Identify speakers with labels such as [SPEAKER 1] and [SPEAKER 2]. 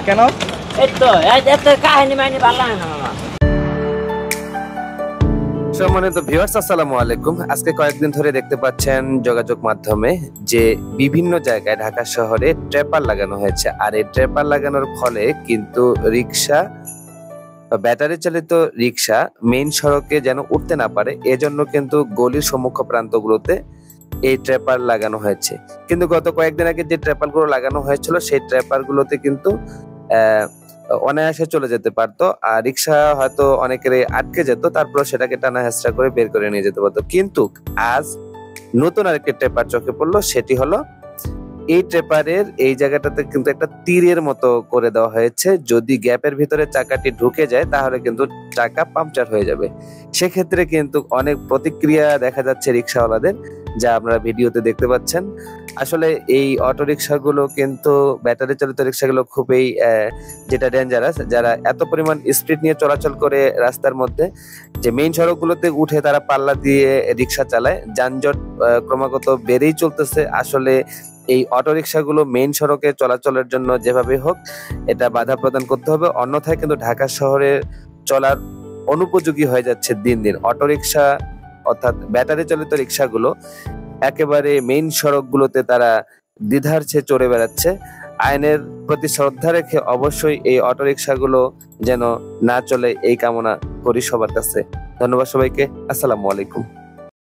[SPEAKER 1] কেন সম্মানিত ভিউয়ার্স, আসসালামু আলাইকুম। আজকে কয়েকদিন ধরে দেখতে পাচ্ছেন যোগাযোগ মাধ্যমে যে বিভিন্ন জায়গায় ঢাকা শহরে ট্র্যাপার লাগানো হয়েছে। আর এই ট্র্যাপার লাগানোর ফলে কিন্তু রিক্সা, ব্যাটারি চালিত রিক্সা মেইন সড়কে যেন উঠতে না পারে, এজন্য কিন্তু গলির সম্মুখ প্রান্তগুলোতে এই ট্র্যাপার লাগানো হয়েছে। কিন্তু গত কয়েকদিন আগে যে ট্র্যাপার গুলো লাগানো হয়েছিল সেই ট্র্যাপার গুলোতে কিন্তু অনায়াসে চলে যেতে পারতো, আর রিক্সা হয়তো অনেকের আটকে যেত, তারপর সেটাকে টানা হেঁচড়া করে বের করে নিয়ে যেতে পারতো। কিন্তু আজ নতুন আরেকটি ট্র্যাপার চোখে পড়লো, সেটি হলো এই ট্র্যাপারের এই জায়গাটাতে কিন্তু একটা তীরের মতো করে দেওয়া হয়েছে। যদি গ্যাপের ভিতরে চাকাটি ঢুকে যায় তাহলে কিন্তু চাকা পাংচার হয়ে যাবে। সেক্ষেত্রে কিন্তু অনেক প্রতিক্রিয়া দেখা যাচ্ছে রিক্সাওয়ালাদের, যা আপনারা ভিডিওতে দেখতে পাচ্ছেন। আসলে এই অটো রিক্সাগুলো কিন্তু ব্যাটারি চালিত রিক্সাগুলো খুবই যেটা ডেঞ্জারাস, যারা এত পরিমাণ স্পিড নিয়ে চলাচল করে রাস্তার মধ্যে, যে মেইন সড়কগুলোতে উঠে তারা পাল্লা দিয়ে রিক্সা চালায়, যানজট ক্রমাগত বেড়েই চলতেছে। আসলে এই অটো রিক্সাগুলো মেইন সড়কে চলাচলের জন্য যেভাবে হোক এটা বাধা প্রদান করতে হবে, অন্যথায় কিন্তু ঢাকা শহরে চলার অনুপযোগী হয়ে যাচ্ছে দিন দিন। অটো রিক্সা অর্থাৎ ব্যাটারি চালিত রিক্সাগুলো একেবারে মেইন সড়কগুলোতে তারা দ্বিধার চেয়ে চড়ে বেড়াচ্ছে। আইনের প্রতি শ্রদ্ধা রেখে অবশ্যই এই অটো রিক্সাগুলো যেন না চলে, এই কামনা করি সবার কাছে। ধন্যবাদ সবাইকে। আসসালামু আলাইকুম।